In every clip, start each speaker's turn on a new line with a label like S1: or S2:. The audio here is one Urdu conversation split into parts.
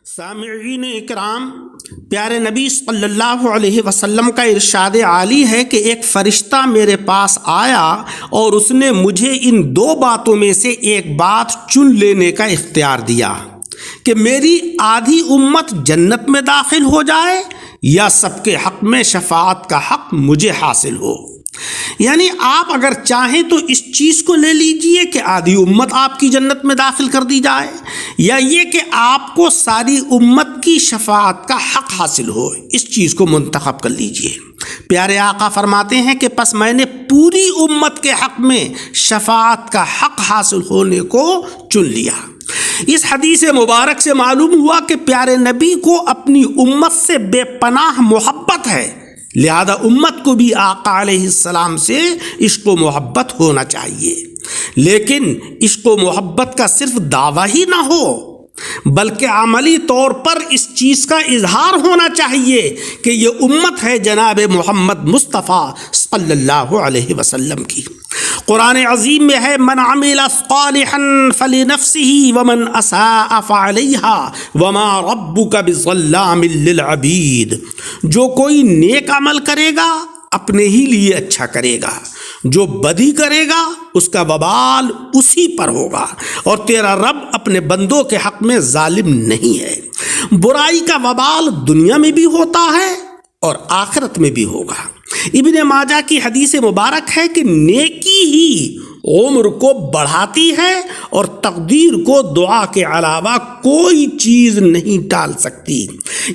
S1: سامعین اکرام، پیارے نبی صلی اللہ علیہ وسلم کا ارشاد عالی ہے کہ ایک فرشتہ میرے پاس آیا اور اس نے مجھے ان دو باتوں میں سے ایک بات چن لینے کا اختیار دیا کہ میری آدھی امت جنت میں داخل ہو جائے یا سب کے حق میں شفاعت کا حق مجھے حاصل ہو۔ یعنی آپ اگر چاہیں تو اس چیز کو لے لیجئے کہ آدھی امت آپ کی جنت میں داخل کر دی جائے، یا یہ کہ آپ کو ساری امت کی شفاعت کا حق حاصل ہو، اس چیز کو منتخب کر لیجئے۔ پیارے آقا فرماتے ہیں کہ پس میں نے پوری امت کے حق میں شفاعت کا حق حاصل ہونے کو چن لیا۔ اس حدیث مبارک سے معلوم ہوا کہ پیارے نبی کو اپنی امت سے بے پناہ محبت ہے، لہذا امت کو بھی آقا علیہ السلام سے عشق و محبت ہونا چاہیے۔ لیکن عشق و محبت کا صرف دعویٰ ہی نہ ہو، بلکہ عملی طور پر اس چیز کا اظہار ہونا چاہیے کہ یہ امت ہے جناب محمد مصطفیٰ صلی اللہ علیہ وسلم کی۔ قرآن عظیم میں ہے من عمل صالحا فلنفسه ومن اساء فعليها وما ربك بظلام للعبید۔ جو کوئی نیک عمل کرے گا اپنے ہی لیے اچھا کرے گا، جو بدی کرے گا اس کا وبال اسی پر ہوگا، اور تیرا رب اپنے بندوں کے حق میں ظالم نہیں ہے۔ برائی کا وبال دنیا میں بھی ہوتا ہے اور آخرت میں بھی ہوگا۔ ابن ماجہ کی حدیث مبارک ہے کہ نیکی ہی عمر کو بڑھاتی ہے اور تقدیر کو دعا کے علاوہ کوئی چیز نہیں ٹال سکتی۔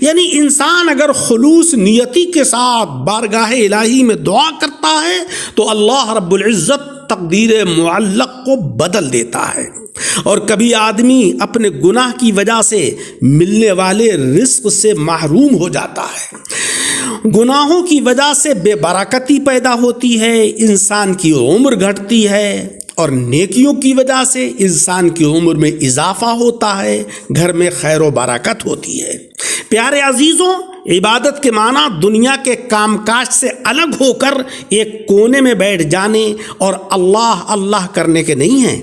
S1: یعنی انسان اگر خلوص نیتی کے ساتھ بارگاہ الہی میں دعا کرتا ہے تو اللہ رب العزت تقدیر معلق کو بدل دیتا ہے، اور کبھی آدمی اپنے گناہ کی وجہ سے ملنے والے رزق سے محروم ہو جاتا ہے۔ گناہوں کی وجہ سے بے برکتی پیدا ہوتی ہے، انسان کی عمر گھٹتی ہے، اور نیکیوں کی وجہ سے انسان کی عمر میں اضافہ ہوتا ہے، گھر میں خیر و برکت ہوتی ہے۔ پیارے عزیزوں، عبادت کے معنی دنیا کے کام کاج سے الگ ہو کر ایک کونے میں بیٹھ جانے اور اللہ اللہ کرنے کے نہیں ہیں،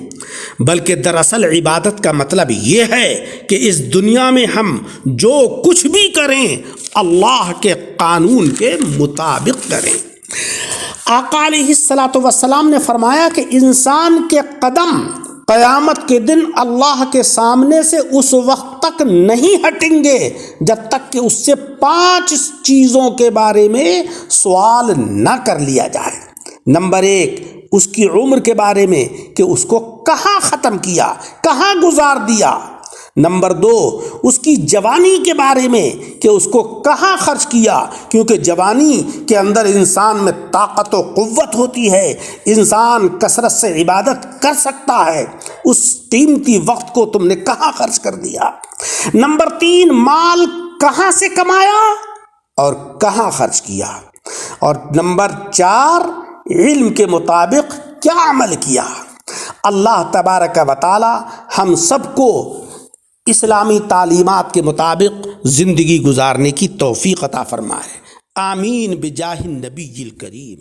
S1: بلکہ دراصل عبادت کا مطلب یہ ہے کہ اس دنیا میں ہم جو کچھ بھی کریں اللہ کے قانون کے مطابق کریں۔ آقا علیہ السلام نے فرمایا کہ انسان کے قدم قیامت کے دن اللہ کے سامنے سے اس وقت تک نہیں ہٹیں گے جب تک کہ اس سے 5 چیزوں کے بارے میں سوال نہ کر لیا جائے۔ نمبر 1، اس کی عمر کے بارے میں کہ اس کو کہاں ختم کیا، کہاں گزار دیا۔ نمبر 2، اس کی جوانی کے بارے میں کہ اس کو کہاں خرچ کیا، کیونکہ جوانی کے اندر انسان میں طاقت و قوت ہوتی ہے، انسان کثرت سے عبادت کر سکتا ہے، اس قیمتی وقت کو تم نے کہاں خرچ کر دیا۔ نمبر 3، مال کہاں سے کمایا اور کہاں خرچ کیا۔ اور نمبر 4، علم کے مطابق کیا عمل کیا۔ اللہ تبارک و تعالی ہم سب کو اسلامی تعلیمات کے مطابق زندگی گزارنے کی توفیق عطا فرمائے۔ آمین بجاہ النبی الکریم۔